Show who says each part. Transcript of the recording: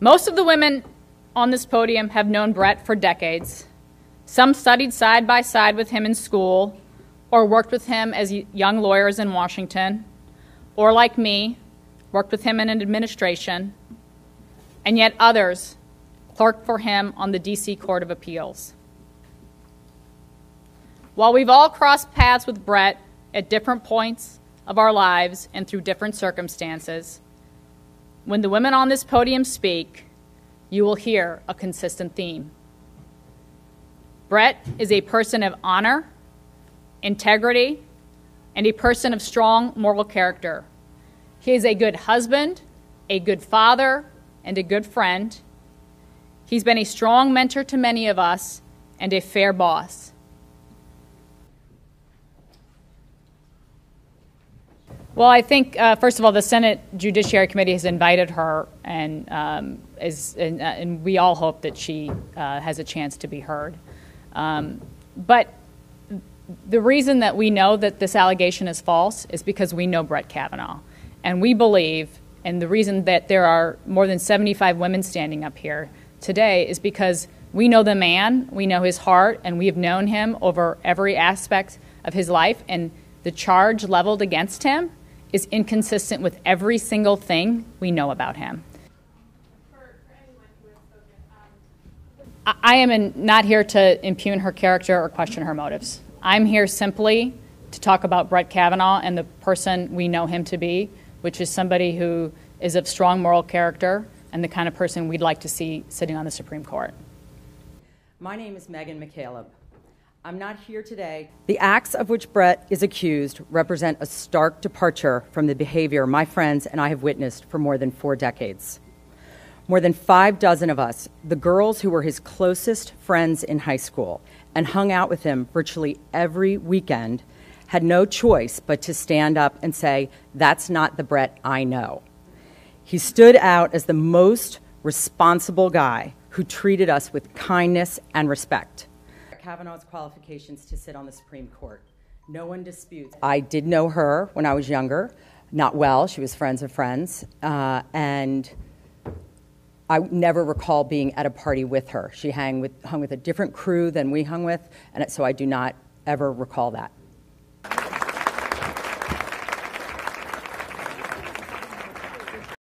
Speaker 1: Most of the women on this podium have known Brett for decades. Some studied side by side with him in school or worked with him as young lawyers in Washington, or like me, worked with him in an administration, and yet others clerked for him on the D.C. Court of Appeals. While we've all crossed paths with Brett at different points of our lives and through different circumstances, when the women on this podium speak, you will hear a consistent theme. Brett is a person of honor, integrity, and a person of strong moral character. He is a good husband, a good father, and a good friend. He's been a strong mentor to many of us and a fair boss. Well, I think, first of all, the Senate Judiciary Committee has invited her, and we all hope that she has a chance to be heard. But the reason that we know that this allegation is false is because we know Brett Kavanaugh. And we believe, and the reason that there are more than 75 women standing up here today is because we know the man, we know his heart, and we have known him over every aspect of his life, and the charge leveled against him is inconsistent with every single thing we know about him. I am not here to impugn her character or question her motives. I'm here simply to talk about Brett Kavanaugh and the person we know him to be, which is somebody who is of strong moral character and the kind of person we'd like to see sitting on the Supreme Court.
Speaker 2: My name is Megan McCaleb. I'm not here today. The acts of which Brett is accused represent a stark departure from the behavior my friends and I have witnessed for more than 4 decades. More than 6 of us, the girls who were his closest friends in high school and hung out with him virtually every weekend, had no choice but to stand up and say, "That's not the Brett I know." He stood out as the most responsible guy who treated us with kindness and respect. Kavanaugh's qualifications to sit on the Supreme Court. No one disputes. I did know her when I was younger, not well. She was friends of friends, and I never recall being at a party with her. She hung with a different crew than we hung with, and so I do not ever recall that.